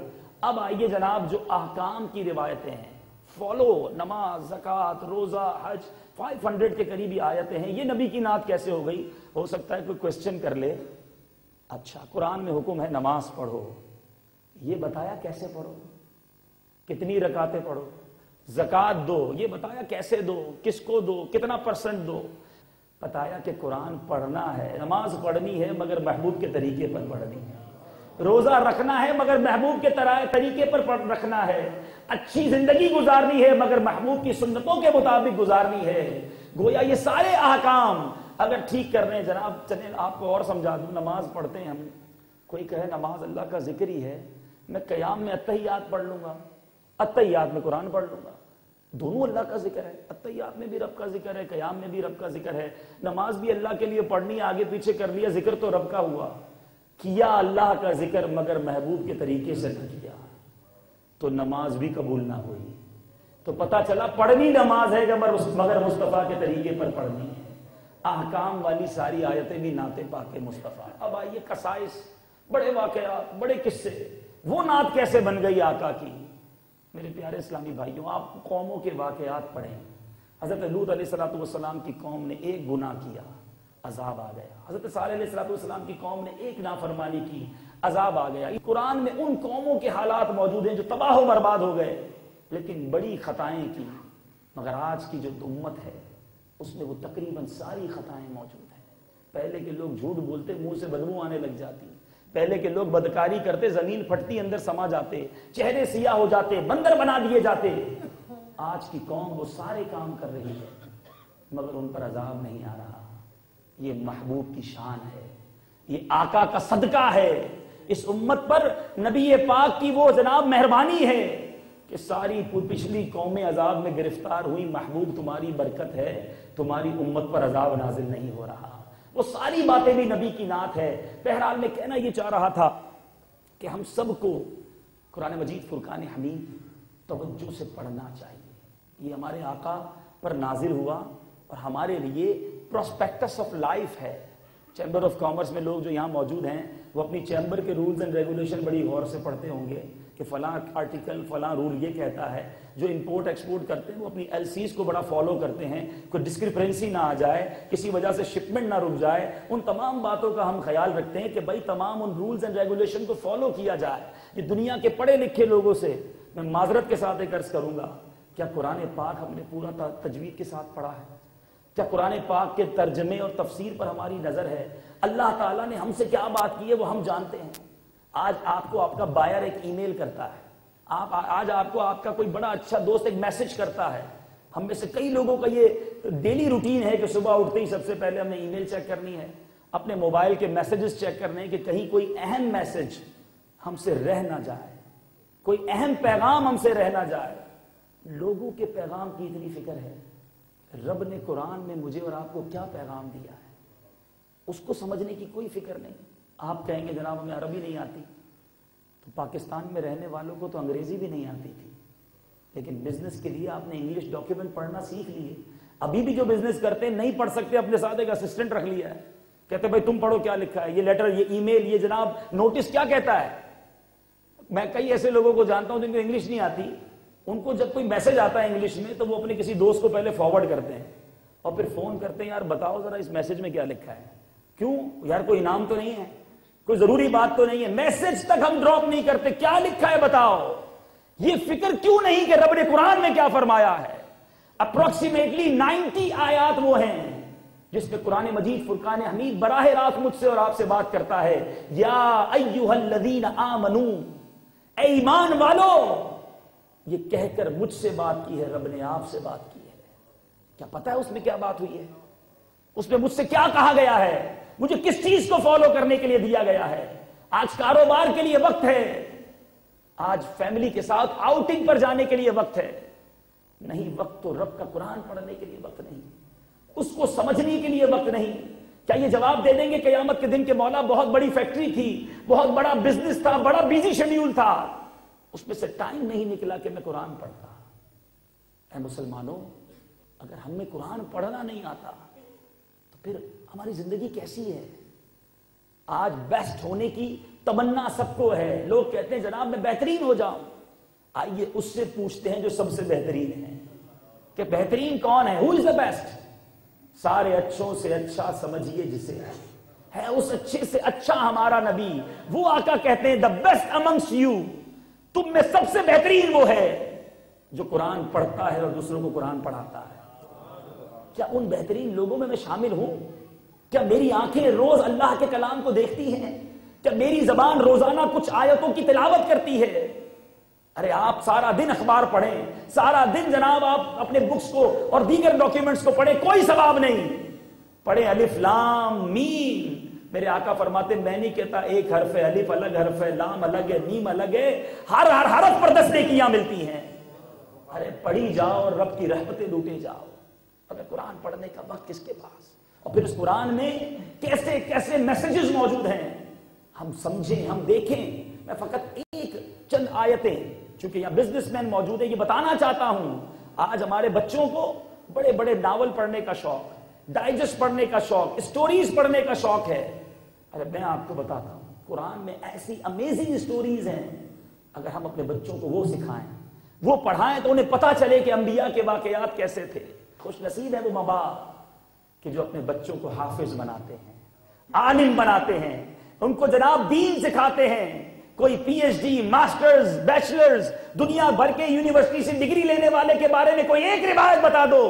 اب آئیے جناب، جو احکام کی روایتیں ہیں، فالو، نماز، زکوٰۃ، روزہ، حج، 500 کے قریبی آیتیں ہیں، یہ نبی کی نعت کیسے ہو گئی؟ ہو سکتا ہے کوئی کوسچن کر لے، اچھا قرآن میں حکم ہے نماز پڑھو، یہ بتایا کیسے پڑھو، کتنی رکعتیں پڑھو؟ زکوٰۃ دو، یہ بتایا کیسے دو، کس کو دو، کتنا % دو؟ بتایا کہ قرآن پڑھنا ہے، نماز پڑھنی ہے مگر محبوب کے طریقے پر پڑھنی ہے، روزہ رکھنا ہے مگر محبوب کے طریقے پر رکھنا ہے، اچھی زندگی گزارنی ہے مگر محبوب کی سنتوں کے مطابق گزارنی ہے۔ گویا یہ سارے احکام اگر ٹھیک کرنے ہیں جناب، چلیں آپ کو اور سمجھا دوں، نماز پڑھتے ہیں ہم، کوئی کہے نماز اللہ کا ذکر ہی ہے، میں قیام میں اتحیات پڑھ لوں گا، اتحیات میں قرآن پڑھ لوں گا، دونوں اللہ کا ذکر ہے، اتحیات میں بھی رب کا ذکر ہے، قیام میں بھی رب کا ذکر ہے، نماز بھی اللہ کے لیے پڑھنی ہے، آگے پیچھے کر لیا، ذکر تو رب کا ہوا، کیا اللہ کا ذکر مگر محبوب کے طریقے سے نہ کیا تو نماز بھی قبول نہ ہوئی۔ تو پتہ چلا پڑھنی نماز ہے مگر مصطفیٰ کے طریقے پر پڑھنی ہے۔ احکام والی ساری آیتیں بھی نعت پاک مصطفیٰ۔ اب آئیے قصائص، بڑے واقعات، بڑے قصے، وہ نعت کیسے بن گئی آقا کی؟ میرے پیارے اسلامی بھائیوں، آپ قوموں کے واقعات پڑھیں۔ حضرت لوط علیہ السلام کی قوم نے ایک گناہ کیا، عذاب آ گیا۔ حضرت صالح علیہ السلام کی قوم نے ایک نافرمانی کی، عذاب آ گیا۔ قرآن میں ان قوموں کے حالات موجود ہیں جو تباہ و برباد ہو گئے، لیکن بڑی خطائیں کی، مگر آج کی جو امت ہے اس میں وہ تقریباً ساری خطائیں موجود ہیں۔ پہلے کے لوگ جھوٹ بولتے، منہ سے بدبو آنے لگ جاتی، پہلے کے لوگ بدکاری کرتے، زمین پھٹتی، اندر سما جاتے، چہرے سیاہ ہو جاتے، بندر بنا دیے جاتے۔ آج کی قوم وہ سارے کام کر رہی ہے مگر ان پر عذاب نہیں آ رہا۔ یہ محبوب کی شان ہے، یہ آقا کا صدقہ ہے، اس امت پر نبی پاک کی وہ جناب مہربانی ہے کہ ساری پچھلی قومیں عذاب میں گرفتار ہوئی، محبوب تمہاری برکت ہے، تمہاری امت پر عذاب نازل نہیں ہو رہا۔ وہ ساری باتیں بھی نبی کی نعت ہے۔ بہرحال میں کہنا یہ چاہ رہا تھا کہ ہم سب کو قرآن مجید فرقان حمید توجہ سے پڑھنا چاہیے۔ یہ ہمارے آقا پر نازل ہوا اور ہمارے لیے پروسپیکٹس آف لائف ہے. چیمبر آف کامرس میں لوگ جو یہاں موجود ہیں وہ اپنی چیمبر کے رولز اینڈ ریگولیشن بڑی غور سے پڑھتے ہوں گے کہ فلاں آرٹیکل فلاں رول یہ کہتا ہے. جو امپورٹ ایکسپورٹ کرتے ہیں وہ اپنی ایل سیز کو بڑا فالو کرتے ہیں, کوئی ڈسکرپنسی نہ آ جائے, کسی وجہ سے شپمنٹ نہ رک جائے. ان تمام باتوں کا ہم خیال رکھتے ہیں کہ بھائی تمام ان رولز اینڈ ریگولیشن کو فالو کیا جائے. یہ دنیا کے پڑھے لکھے لوگوں سے میں معذرت کے ساتھ ایک عرض کروں گا, کیا قرآن پاک ہم نے پورا تجوید کے ساتھ پڑھا ہے؟ کیا قرآن پاک کے ترجمے اور تفسیر پر ہماری نظر ہے؟ اللہ تعالیٰ نے ہم سے کیا بات کی ہے وہ ہم جانتے ہیں. آج آپ کو آپ کا بائر ایک ای میل کرتا ہے, آج آپ کو آپ کا کوئی بڑا اچھا دوست ایک میسج کرتا ہے. ہم میں سے کئی لوگوں کا یہ ڈیلی روٹین ہے کہ صبح اٹھتے ہی سب سے پہلے ہمیں ای میل چیک کرنی ہے, اپنے موبائل کے میسیجز چیک کرنے کہ کہیں کوئی اہم میسج ہم سے رہ نہ جائے, کوئی اہم پیغام ہم سے رہ نہ جائے. لوگوں کے پیغام کی اتنی فکر ہے, رب نے قرآن میں مجھے اور آپ کو کیا پیغام دیا ہے اس کو سمجھنے کی کوئی فکر نہیں. آپ کہیں گے جناب ہمیں عربی نہیں آتی, تو پاکستان میں رہنے والوں کو تو انگریزی بھی نہیں آتی تھی, لیکن بزنس کے لیے آپ نے انگلش ڈاکیومنٹ پڑھنا سیکھ لیے. ابھی بھی جو بزنس کرتے ہیں نہیں پڑھ سکتے, اپنے ساتھ ایک اسسٹنٹ رکھ لیا ہے, کہتے بھائی تم پڑھو کیا لکھا ہے, یہ لیٹر, یہ ای میل, یہ جناب نوٹس کیا کہتا ہے. میں کئی ایسے لوگوں کو جانتا ہوں جن کو انگلش نہیں آتی, ان کو جب کوئی میسج آتا ہے انگلش میں تو وہ اپنے کسی دوست کو پہلے فارورڈ کرتے ہیں اور پھر فون کرتے ہیں, یار بتاؤ ذرا اس میسج میں کیا لکھا ہے. کیوں یار, کوئی انعام تو نہیں ہے, کوئی ضروری بات تو نہیں ہے, میسج تک ہم ڈراپ نہیں کرتے, کیا لکھا ہے بتاؤ. یہ فکر کیوں نہیں کہ رب نے قرآن میں کیا فرمایا ہے. اپروکسیمیٹلی 90 آیات وہ ہیں جس میں قرآن مجید فرقان حمید براہ راست مجھ سے اور آپ سے بات کرتا ہے, یا ایھا الذین آمنو, اے ایمان والو. یہ کہہ کر مجھ سے بات کی ہے رب نے, آپ سے بات کی ہے. کیا پتا ہے اس میں کیا بات ہوئی ہے, اس میں مجھ سے کیا کہا گیا ہے, مجھے کس چیز کو فالو کرنے کے لیے دیا گیا ہے. آج کاروبار کے لیے وقت ہے, آج فیملی کے ساتھ آؤٹنگ پر جانے کے لیے وقت ہے. نہیں, وقت تو رب کا قرآن پڑھنے کے لیے وقت نہیں, اس کو سمجھنے کے لیے وقت نہیں. کیا یہ جواب دے دیں گے قیامت کے دن کے مولا بہت بڑی فیکٹری تھی, بہت بڑا بزنس تھا, بڑا بیزی شیڈیول تھا, اس میں سے ٹائم نہیں نکلا کہ میں قرآن پڑھتا. اے مسلمانوں, اگر ہم میں قرآن پڑھنا نہیں آتا تو پھر ہماری زندگی کیسی ہے. آج بیسٹ ہونے کی تمنا سب کو ہے, لوگ کہتے ہیں جناب میں بہترین ہو جاؤں. آئیے اس سے پوچھتے ہیں جو سب سے بہترین ہے کہ بہترین کون ہے, who is the best. سارے اچھوں سے اچھا سمجھیے جسے ہے, اس اچھے سے اچھا ہمارا نبی. وہ آقا کہتے ہیں the best amongst you, تم میں سب سے بہترین وہ ہے جو قرآن پڑھتا ہے اور دوسروں کو قرآن پڑھاتا ہے. کیا ان بہترین لوگوں میں شامل ہوں؟ کیا میری آنکھیں روز اللہ کے کلام کو دیکھتی ہیں؟ کیا میری زبان روزانہ کچھ آیتوں کی تلاوت کرتی ہے؟ ارے آپ سارا دن اخبار پڑھیں, سارا دن جناب آپ اپنے بکس کو اور دیگر ڈاکیومنٹس کو پڑھیں, کوئی ثواب نہیں. پڑھیں الف لام میم. میرے آقا فرماتے میں نہیں کہتا ایک حرف ہے, الف الگ حرف ہے, لام الگ ہے, میم الگ ہے, ہر حرف پر 10 نیکیاں ملتی ہیں. ارے پڑھی جاؤ اور رب کی رحمتیں لوٹے جاؤ. اگر قرآن پڑھنے کا وقت کس کے پاس, اور پھر اس قرآن میں کیسے کیسے میسیجز موجود ہیں, ہم سمجھیں, ہم دیکھیں. میں فقط ایک چند آیتیں, چونکہ یہاں بزنس مین موجود ہے, یہ بتانا چاہتا ہوں. آج ہمارے بچوں کو بڑے بڑے ناول پڑھنے کا شوق, ڈائجسٹ پڑھنے کا شوق, اسٹوریز پڑھنے کا شوق ہے. ارے میں آپ کو بتاتا ہوں, قرآن میں ایسی امیزنگ اسٹوریز ہیں, اگر ہم اپنے بچوں کو وہ سکھائیں, وہ پڑھائیں, تو انہیں پتا چلے کہ انبیاء کے واقعات کیسے تھے. خوش نصیب ہے وہ ماں باپ کہ جو اپنے بچوں کو حافظ بناتے ہیں, عالم بناتے ہیں, ان کو جناب دین سکھاتے ہیں. کوئی P H D, masters, bachelors, دنیا بھر کے یونیورسٹی سے ڈگری لینے والے کے بارے میں کوئی ایک روایت بتا دو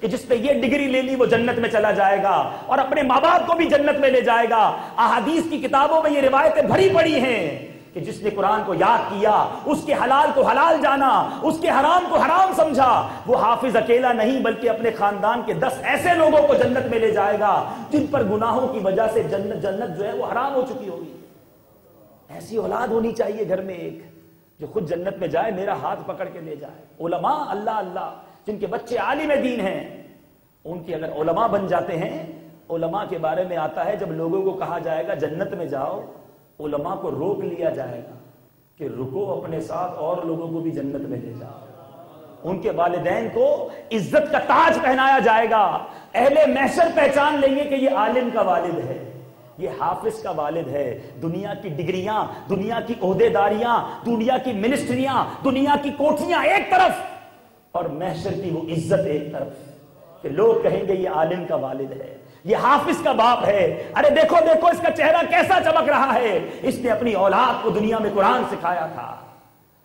کہ جس نے یہ ڈگری لے لی وہ جنت میں چلا جائے گا اور اپنے ماں باپ کو بھی جنت میں لے جائے گا. احادیث کی کتابوں میں یہ روایتیں بھری پڑی ہیں کہ جس نے قرآن کو یاد کیا, اس کے حلال کو حلال جانا, اس کے حرام کو حرام سمجھا, وہ حافظ اکیلا نہیں بلکہ اپنے خاندان کے 10 ایسے لوگوں کو جنت میں لے جائے گا جن پر گناہوں کی وجہ سے جنت جو ہے وہ حرام ہو چکی ہوگی. ایسی اولاد ہونی چاہیے گھر میں ایک جو خود جنت میں جائے, میرا ہاتھ پکڑ کے لے جائے. علماء اللہ اللہ جن کے بچے عالم دین ہیں, ان کے اگر علماء بن جاتے ہیں, علماء کے بارے میں آتا ہے جب لوگوں کو کہا جائے گا جنت میں جاؤ, علماء کو روک لیا جائے گا کہ رکو اپنے ساتھ اور لوگوں کو بھی جنت میں لے جاؤ. ان کے والدین کو عزت کا تاج پہنایا جائے گا. اہل محشر پہچان لیں گے کہ یہ عالم کا والد ہے, یہ حافظ کا والد ہے. دنیا کی ڈگریاں, دنیا کی عہدیداریاں, دنیا کی منسٹریاں, دنیا کی کوٹھیاں ایک طرف, اور محشر کی وہ عزت ایک طرف کہ لوگ کہیں گے یہ عالم کا والد ہے, یہ حافظ کا باپ ہے. ارے دیکھو دیکھو اس کا چہرہ کیسا چمک رہا ہے, اس نے اپنی اولاد کو دنیا میں قرآن سکھایا تھا.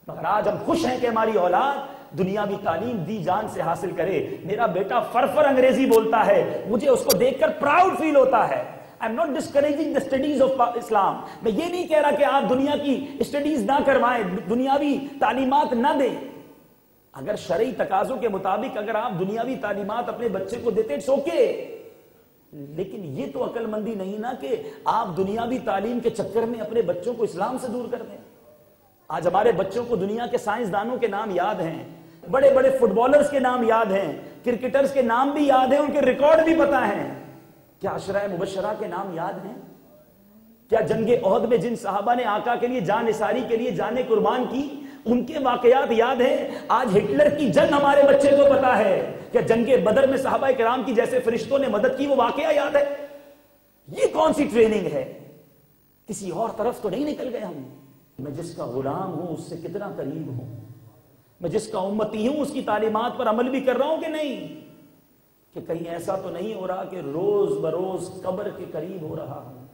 مگر آج ہم خوش ہیں کہ ہماری اولاد دنیاوی تعلیم دی جان سے حاصل کرے. میرا بیٹا فرفر انگریزی بولتا ہے, مجھے اس کو دیکھ کر پراؤڈ فیل ہوتا ہے. I'm not discouraging the studies of Islam. میں یہ نہیں کہہ رہا کہ آپ دنیا کی اسٹڈیز نہ کروائیں, دنیاوی تعلیمات نہ دیں. اگر شرعی تقاضوں کے مطابق اگر آپ دنیاوی تعلیمات اپنے بچے کو دیتے it's okay. لیکن یہ تو عقل مندی نہیں نا کہ آپ دنیاوی تعلیم کے چکر میں اپنے بچوں کو اسلام سے دور کر دیں. آج ہمارے بچوں کو دنیا کے سائنسدانوں کے نام یاد ہیں, بڑے بڑے فٹ بالرز کے نام یاد ہیں, کرکٹرز کے نام بھی یاد ہیں, ان کے ریکارڈ بھی پتہ ہیں. کیا عشرہ مبشرہ کے نام یاد ہیں؟ کیا جنگ احد میں جن صحابہ نے آقا کے لیے جان نثاری کے لیے جانیں قربان کی ان کے واقعات یاد ہیں؟ آج ہٹلر کی جنگ ہمارے بچے کو پتا ہے. کیا جنگ بدر میں صحابہ کرام کی جیسے فرشتوں نے مدد کی وہ واقعہ یاد ہے؟ یہ کون سی ٹریننگ ہے؟ کسی اور طرف تو نہیں نکل گئے ہم. میں جس کا غلام ہوں اس سے کتنا قریب ہوں, میں جس کا امتی ہوں اس کی تعلیمات پر عمل بھی کر رہا ہوں کہ نہیں, کہ کہیں ایسا تو نہیں ہو رہا کہ روز بروز قبر کے قریب ہو رہا ہوں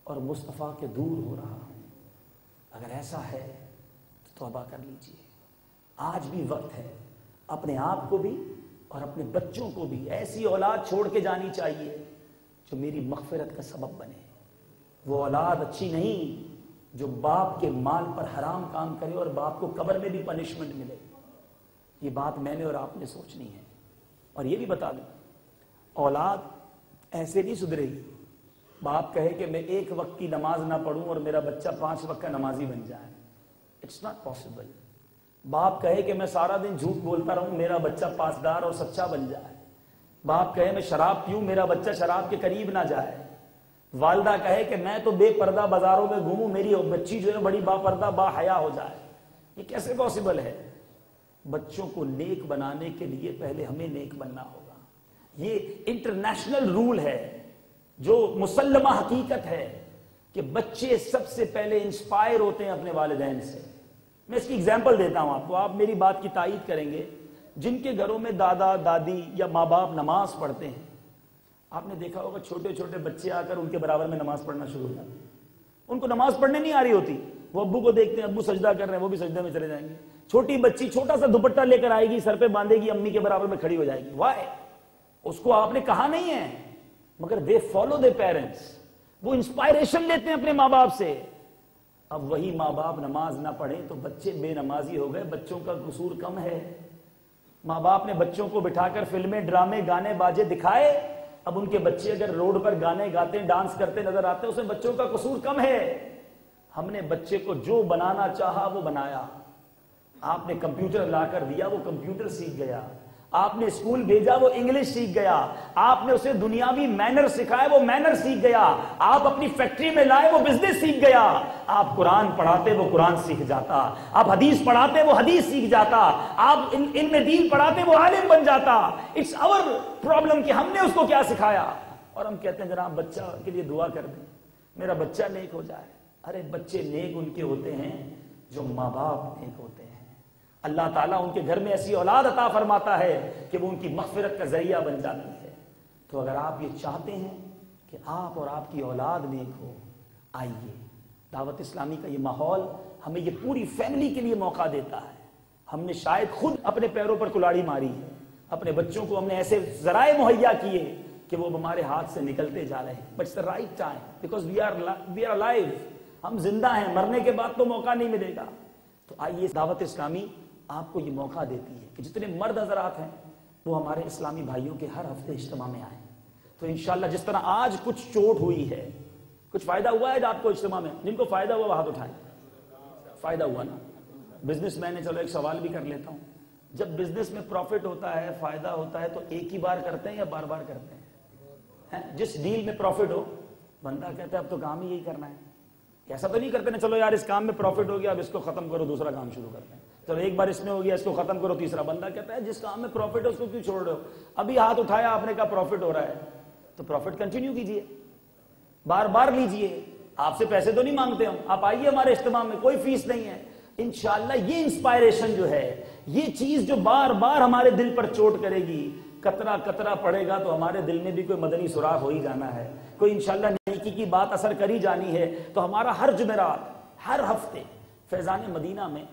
اور مصطفیٰ کے دور ہو رہا ہوں. اگر ایسا ہے تو توبہ کر لیجئے. آج بھی وقت ہے اپنے آپ کو بھی اور اپنے بچوں کو بھی ایسی اولاد چھوڑ کے جانی چاہیے جو میری مغفرت کا سبب بنے. وہ اولاد اچھی نہیں جو باپ کے مال پر حرام کام کرے اور باپ کو قبر میں بھی پنشمنٹ ملے. یہ بات میں نے اور آپ نے سوچنی ہے. اور یہ بھی بتا دوں, اولاد ایسے نہیں سدھرے گی. باپ کہے کہ میں ایک وقت کی نماز نہ پڑھوں اور میرا بچہ 5 وقت کا نمازی بن جائے, اٹس ناٹ پاسبل. باپ کہے کہ میں سارا دن جھوٹ بولتا رہوں, میرا بچہ پاسدار اور سچا بن جائے. باپ کہے میں شراب پیوں, میرا بچہ شراب کے قریب نہ جائے. والدہ کہے کہ میں تو بے پردہ بازاروں میں گھوموں, میری بچی جو ہے بڑی با پردہ با حیا ہو جائے. یہ کیسے پاسبل ہے؟ بچوں کو نیک بنانے کے لیے پہلے ہمیں نیک بننا ہوگا. یہ انٹرنیشنل رول ہے جو مسلمہ حقیقت ہے کہ بچے سب سے پہلے انسپائر ہوتے ہیں اپنے والدین سے. میں اس کی اگزامپل دیتا ہوں آپ کو, آپ میری بات کی تائید کریں گے. جن کے گھروں میں دادا دادی یا ماں باپ نماز پڑھتے ہیں, آپ نے دیکھا ہوگا چھوٹے چھوٹے بچے آ کر ان کے برابر میں نماز پڑھنا شروع ہو جاتے ہیں. ان کو نماز پڑھنے نہیں آ رہی ہوتی, وہ ابو کو دیکھتے ہیں ابو سجدہ کر رہے ہیں, وہ بھی سجدے میں چلے جائیں گے. چھوٹی بچی چھوٹا سا دوپٹہ لے کر آئے گی, سر پہ باندھے گی, امی کے برابر میں کھڑی ہو جائے گی. وائی؟ اس کو آپ نے کہا نہیں ہے, مگر دے فالو دے پیرنٹس. وہ انسپائریشن لیتے ہیں اپنے ماں باپ سے. اب وہی ماں باپ نماز نہ پڑھیں تو بچے بے نمازی ہو گئے. بچوں کا قصور کم ہے. ماں باپ نے بچوں کو بٹھا کر فلمیں ڈرامے گانے باجے دکھائے, اب ان کے بچے اگر روڈ پر گانے گاتے ڈانس کرتے نظر آتے اس میں بچوں کا قصور کم ہے. ہم نے بچے کو جو بنانا چاہا وہ بنایا. آپ نے کمپیوٹر لا کر دیا, وہ کمپیوٹر سیکھ گیا. آپ نے اسکول بھیجا, وہ انگلش سیکھ گیا. آپ نے اسے دنیاوی مینر سکھائے, وہ مینر سیکھ گیا. آپ اپنی فیکٹری میں لائے, وہ بزنس سیکھ گیا. آپ قرآن پڑھاتے, وہ قرآن سیکھ جاتا. آپ حدیث پڑھاتے, وہ حدیث سیکھ جاتا. آپ علم دین پڑھاتے, وہ عالم بن جاتا. اٹس آور پرابلم کہ ہم نے اس کو کیا سکھایا. اور ہم کہتے ہیں جناب بچہ کے لیے دعا کر دیں, میرا بچہ نیک ہو جائے. ارے بچے نیک ان کے ہوتے ہیں جو ماں باپ نیک ہوتے ہیں. اللہ تعالیٰ ان کے گھر میں ایسی اولاد عطا فرماتا ہے کہ وہ ان کی مغفرت کا ذریعہ بن جاتی ہے. تو اگر آپ یہ چاہتے ہیں کہ آپ اور آپ کی اولاد نیک ہو, آئیے. دعوت اسلامی کا یہ ماحول ہمیں یہ پوری فیملی کے لیے موقع دیتا ہے. ہم نے شاید خود اپنے پیروں پر کلاڑی ماری ہے, اپنے بچوں کو ہم نے ایسے ذرائع مہیا کیے کہ وہ ہمارے ہاتھ سے نکلتے جا رہے ہیں. But it's the right time because we are alive. ہم زندہ ہیں, مرنے کے بعد تو موقع نہیں ملے گا. تو آئیے, دعوت اسلامی آپ کو یہ موقع دیتی ہے کہ جتنے مرد حضرات ہیں وہ ہمارے اسلامی بھائیوں کے ہر ہفتے اجتماع میں آئیں. تو انشاءاللہ جس طرح آج کچھ چوٹ ہوئی ہے, کچھ فائدہ ہوا ہے آپ کو اجتماع میں؟ جن کو فائدہ ہوا وہ ہاتھ اٹھائیں. فائدہ ہوا نا؟ بزنس مین ہے, چلو ایک سوال بھی کر لیتا ہوں. جب بزنس میں پروفٹ ہوتا ہے, فائدہ ہوتا ہے, تو ایک ہی بار کرتے ہیں یا بار بار کرتے ہیں؟ جس ڈیل میں پروفٹ ہو بندہ کہتا ہے اب تو کام ہی یہی کرنا ہے. ایسا تو نہیں کرتے نا چلو یار اس کام میں پروفٹ ہو گیا اب اس کو ختم کرو دوسرا کام شروع کرتے ہیں. تو ایک بار اس میں ہو گیا، اس کو ختم کرو، تیسرا بندہ کہتا ہے جس کام میں پروفٹ ہے اس کو کیوں چھوڑ رہے ہو؟ ابھی ہاتھ اٹھایا آپ نے کہا پروفٹ ہو رہا ہے تو پروفٹ کنٹینیو کیجئے، بار بار لیجئے، آپ سے پیسے تو نہیں مانگتے ہم، آپ آئیے ہمارے اجتماع میں، کوئی فیس نہیں ہے۔ انشاءاللہ یہ انسپائریشن جو ہے، یہ چیز جو بار بار ہمارے دل پر چوٹ کرے گی، قطرہ قطرہ پڑے گا تو ہمارے دل میں بھی کوئی مدنی سوراخ ہو ہی جانا ہے، کوئی انشاءاللہ نیکی کی بات اثر کری جانی ہے۔ تو ہمارا ہر جمعرات، ہر ہفتے فیضان مدینہ میں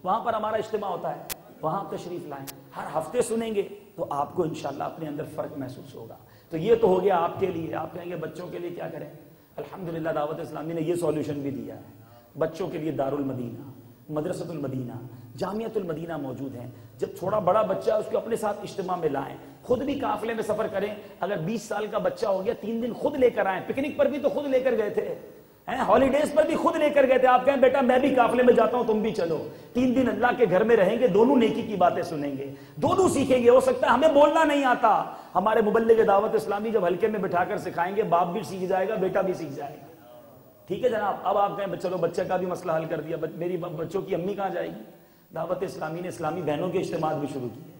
وہاں پر ہمارا اجتماع ہوتا ہے، وہاں تشریف لائیں، ہر ہفتے سنیں گے تو آپ کو انشاءاللہ اپنے اندر فرق محسوس ہوگا۔ تو یہ تو ہو گیا آپ کے لیے۔ آپ کہیں گے بچوں کے لیے کیا کریں؟ الحمدللہ دعوت اسلامی نے یہ سولوشن بھی دیا ہے۔ بچوں کے لیے دار المدینہ، مدرسۃ المدینہ، جامعۃ المدینہ موجود ہیں۔ جب تھوڑا بڑا بچہ اس کو اپنے ساتھ اجتماع میں لائیں، خود بھی قافلے میں سفر کریں۔ اگر 20 سال کا بچہ ہو گیا 3 دن خود لے کر آئیں، پکنک پر بھی تو خود لے کر گئے تھے، ہالیڈیز پر بھی خود لے کر گئے تھے، آپ کہیں بیٹا میں بھی قافلے میں جاتا ہوں تم بھی چلو، 3 دن اللہ کے گھر میں رہیں گے، دونوں نیکی کی باتیں سنیں گے، دونوں سیکھیں گے۔ ہو سکتا ہے ہمیں بولنا نہیں آتا، ہمارے مبلغ دعوت اسلامی جب ہلکے میں بٹھا کر سکھائیں گے، باپ بھی سیکھ جائے گا، بیٹا بھی سیکھ جائے گا۔ ٹھیک ہے جناب، اب آپ کہیں چلو بچے کا بھی مسئلہ حل کر دیا، میری بچوں کی امی کہاں جائے گی؟ دعوت اسلامی نے اسلامی بہنوں کے اجتماعات بھی شروع کیے،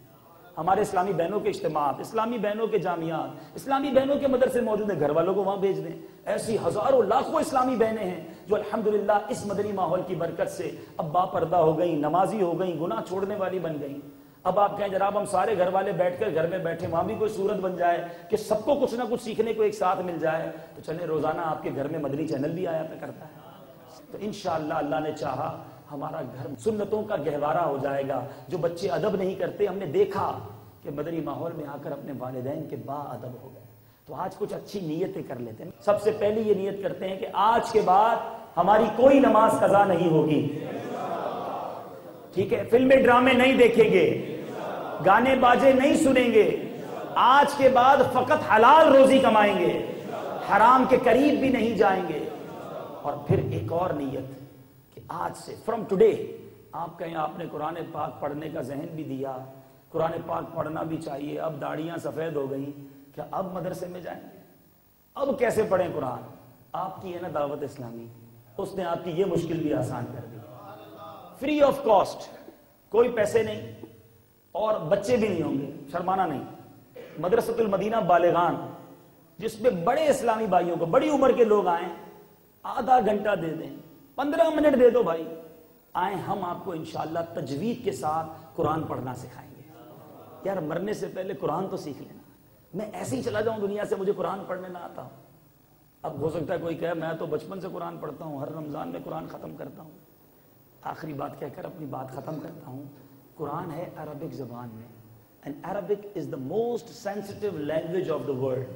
ہمارے اسلامی بہنوں کے اجتماعات، اسلامی بہنوں کے جامعات، اسلامی بہنوں کے مدرسے موجود ہیں، گھر والوں کو وہاں بھیج دیں۔ ایسی ہزاروں لاکھوں اسلامی بہنیں ہیں جو الحمدللہ اس مدنی ماحول کی برکت سے اب باپردہ ہو گئیں، نمازی ہو گئیں، گناہ چھوڑنے والی بن گئیں۔ اب آپ کہیں جناب ہم سارے گھر والے بیٹھ کر گھر میں بیٹھے، وہاں بھی کوئی صورت بن جائے کہ سب کو کچھ نہ کچھ سیکھنے کو ایک ساتھ مل جائے، تو چلیں روزانہ آپ کے گھر میں مدنی چینل بھی آیا کرتا ہے۔ تو انشاءاللہ اللہ نے چاہا ہمارا گھر سنتوں کا گہوارہ ہو جائے گا۔ جو بچے ادب نہیں کرتے، ہم نے دیکھا کہ مدنی ماحول میں آ کر اپنے والدین کے با ادب ہو گئے۔ تو آج کچھ اچھی نیتیں کر لیتے ہیں۔ سب سے پہلی یہ نیت کرتے ہیں کہ آج کے بعد ہماری کوئی نماز قضا نہیں ہوگی، ٹھیک ہے؟ فلمیں ڈرامے نہیں دیکھیں گے، گانے باجے نہیں سنیں گے، آج کے بعد فقط حلال روزی کمائیں گے، حرام کے قریب بھی نہیں جائیں گے۔ اور پھر ایک اور نیت کہ آج سے فرام ٹوڈے، آپ کہیں آپ نے قرآن پاک پڑھنے کا ذہن بھی دیا، قرآن پاک پڑھنا بھی چاہیے، اب داڑیاں سفید ہو گئیں، کیا اب مدرسے میں جائیں گے؟ اب کیسے پڑھیں قرآن؟ آپ کی ہے نا دعوت اسلامی، اس نے آپ کی یہ مشکل بھی آسان کر دی، فری آف کاسٹ، کوئی پیسے نہیں اور بچے بھی نہیں ہوں گے، شرمانا نہیں۔ مدرسۃ المدینہ بالغان، جس میں بڑے اسلامی بھائیوں کو، بڑی عمر کے لوگ آئیں، آدھا گھنٹہ دے دیں، 15 منٹ دے دو بھائی، آئیں، ہم آپ کو انشاءاللہ تجوید کے ساتھ قرآن پڑھنا سکھائیں گے۔ یار مرنے سے پہلے قرآن تو سیکھ لینا، میں ایسے ہی چلا جاؤں دنیا سے، مجھے قرآن پڑھنے نہ آتا ہوں۔ اب ہو سکتا ہے کوئی کہے میں تو بچپن سے قرآن پڑھتا ہوں، ہر رمضان میں قرآن ختم کرتا ہوں۔ آخری بات کہہ کر اپنی بات ختم کرتا ہوں۔ قرآن ہے عربک زبان میں، and Arabic is the most sensitive language of the world.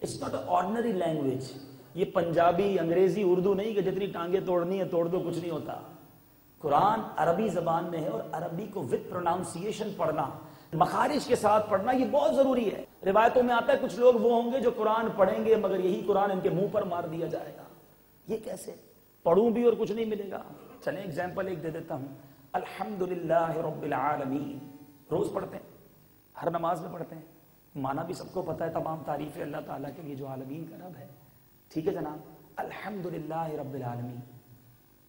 It's not an ordinary language. یہ پنجابی، انگریزی، اردو نہیں کہ جتنی ٹانگیں توڑنی ہے توڑ دو، کچھ نہیں ہوتا۔ قرآن عربی زبان میں ہے، اور عربی کو with pronunciation پڑھنا، مخارج کے ساتھ پڑھنا، یہ بہت ضروری ہے۔ روایتوں میں آتا ہے کچھ لوگ وہ ہوں گے جو قرآن پڑھیں گے مگر یہی قرآن ان کے منہ پر مار دیا جائے گا۔ یہ کیسے؟ پڑھوں بھی اور کچھ نہیں ملے گا۔ چلیں ایگزامپل ایک دے دیتا ہوں۔ الحمدللہ رب العالمین روز پڑھتے ہیں، ہر نماز میں پڑھتے ہیں، معنی بھی سب کو پتہ ہے، تمام تعریفیں اللہ تعالیٰ کے لیے جو عالمین کا رب ہے، ٹھیک ہے جناب؟ الحمدللہ رب العالمین۔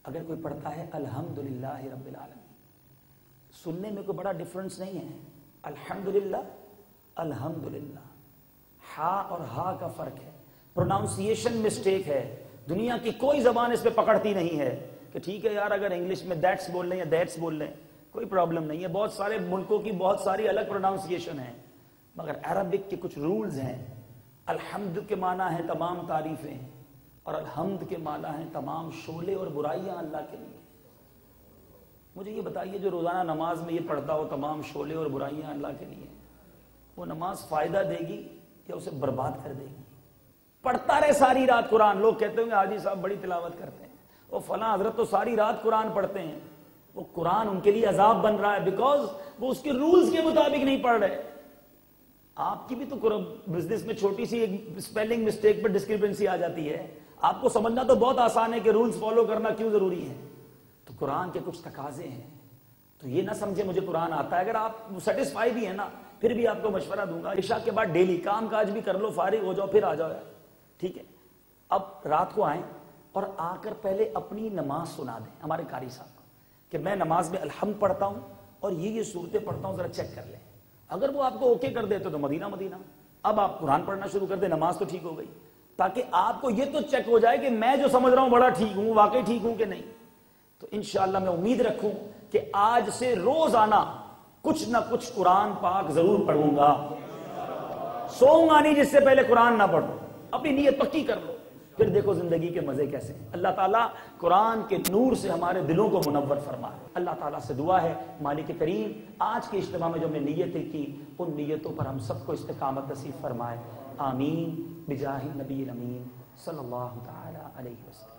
اگر کوئی پڑھتا ہے الحمدللہ رب العالمین، سننے میں کوئی بڑا ڈفرنس نہیں ہے، الحمدللہ الحمدللہ، ہا اور ہا کا فرق ہے، پروناؤنسیشن مسٹیک ہے، دنیا کی کوئی زبان اس پہ پکڑتی نہیں ہے کہ ٹھیک ہے یار اگر انگلش میں دیٹس بول لیں یا دیٹس بول لیں کوئی پرابلم نہیں ہے، بہت سارے ملکوں کی بہت ساری الگ پروناؤنسیشن ہیں، مگر عربک کے کچھ رولز ہیں۔ الحمد کے معنی ہے تمام تعریفیں، اور الحمد کے معنی ہیں تمام شعلے اور برائیاں اللہ کے لیے۔ مجھے یہ بتائیے جو روزانہ نماز میں یہ پڑھتا ہو تمام شعلے اور برائیاں اللہ کے لیے، وہ نماز فائدہ دے گی یا اسے برباد کر دے گی؟ پڑھتا رہے ساری رات قرآن، لوگ کہتے ہوں گے حاجی صاحب بڑی تلاوت کرتے ہیں، وہ فلاں حضرت تو ساری رات قرآن پڑھتے ہیں، وہ قرآن ان کے لیے عذاب بن رہا ہے بیکاز وہ اس کے رولز کے مطابق نہیں پڑھ رہے۔ آپ کی بھی تو بزنس میں چھوٹی سی ایک سپیلنگ مسٹیک پر ڈسکرپنسی آ جاتی ہے، آپ کو سمجھنا تو بہت آسان ہے کہ رولز فالو کرنا کیوں ضروری ہے، تو قرآن کے کچھ تقاضے ہیں۔ تو یہ نہ سمجھے مجھے قرآن آتا ہے، اگر آپ سیٹسفائی بھی ہیں نا پھر بھی آپ کو مشورہ دوں گا، عشاء کے بعد ڈیلی کام کاج بھی کر لو، فارغ ہو جاؤ پھر آ جاؤ یار، ٹھیک ہے؟ اب رات کو آئیں اور آ کر پہلے اپنی نماز سنا دیں ہمارے قاری صاحب کو کہ میں نماز میں الحمد پڑھتا ہوں اور یہ صورتیں پڑھتا ہوں، ذرا چیک کر لیں. اگر وہ آپ کو اوکے کر دیتے تو مدینہ مدینہ. اب آپ قرآن پڑھنا شروع کر دیں، نماز تو ٹھیک ہو گئی، تاکہ آپ کو یہ تو چیک ہو جائے کہ میں جو سمجھ رہا ہوں بڑا ٹھیک ہوں، واقعی ٹھیک ہوں کہ نہیں. تو انشاءاللہ میں امید رکھوں کہ آج سے روزانہ کچھ نہ کچھ قرآن پاک ضرور پڑھوں گا. سوؤں گا نہیں جس سے پہلے قرآن نہ پڑھوں. اپنی نیت پکی کر لو، پھر دیکھو زندگی کے مزے کیسے ہیں. اللہ تعالیٰ قرآن کے نور سے ہمارے دلوں کو منور فرمائے. اللہ تعالیٰ سے دعا ہے مالک کریم آج کے اجتماع میں جو ہم نے نیتیں کی ان نیتوں پر ہم سب کو استقامت نصیب فرمائے. آمین بجاہ النبی الامین صلی اللہ تعالی علیہ وسلم.